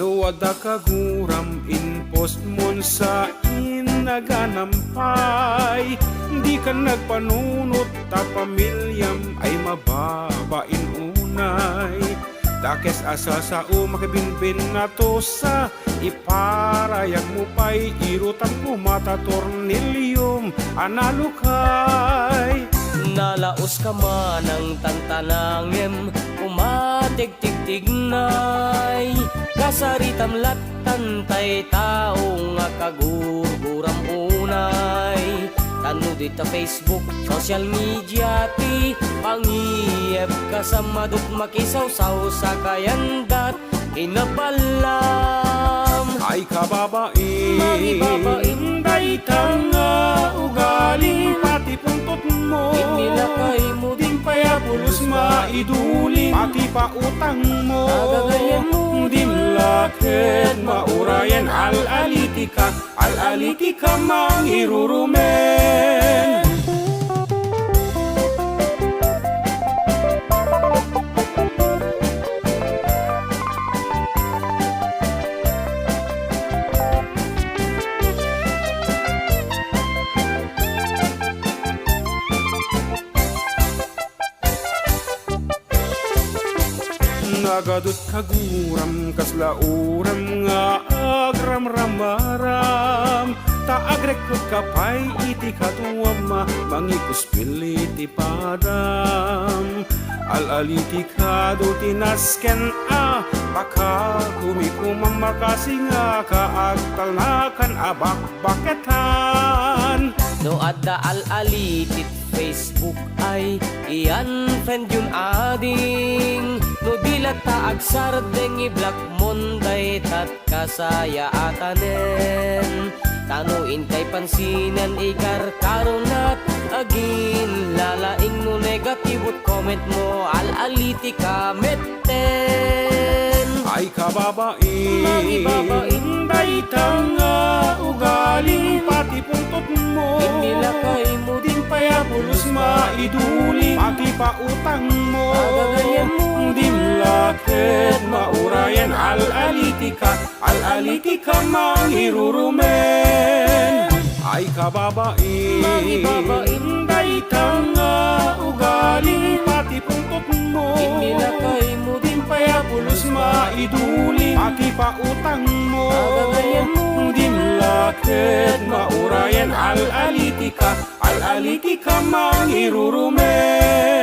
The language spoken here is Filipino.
Nuwada kaguram in post mon sa inaganampay. Di ka nagpanunot ta pamilyam ay mababain unay. Dakes asa sa makibinbin na to sa iparayag mo pa'y irutan ko mata tornilyum analukay. Nalaos ka man ang tantanangem umatigtigtignay. Kasaritam latan tay tao nga kagurguram unay. Tanu dita Facebook, social media ti pangiyep kasamadot makisawsaw sa kayandat kinabalam. Ay kababain, Magibabain day tanga ugaling pati puntot mo. inilakay mo Ding payapulos maiduling pati pa utang mo. Agagayan mo Dimlakit maurayan al-alitika mangirurumen. Nagadot kaguram kaslauram nga agram-ramaram. Taagrek kapay iti katuwam mangipuspili ti padam. Al-aliti kado tinasken baka kumikumam makasinga kaagtal na kan abak-baketan. No adda al-alitit Facebook ay iyan friend yun ading. No dilat ta agsardeng i-block monday tat kasaya atanen. Tanuin kay pansinan ikarkaronat agin lalaing no negatibot comment mo al-aliti ka metten. Ay kababain, Magibabain day tanga ugaling pati puntot mo. inilakay mo Ding payapulos maiduling pati pa utang mo. Agagayan mo Dimlakit maurayan al-alitika mangirurumen. Ay kababain, Magibabain day tanga ugaling pati puntot mo. inilakay mo Ding payapulos maiduling pati pa utang mo. Agagayan mo Dimlakit maurayan al-alitika mangirurumen.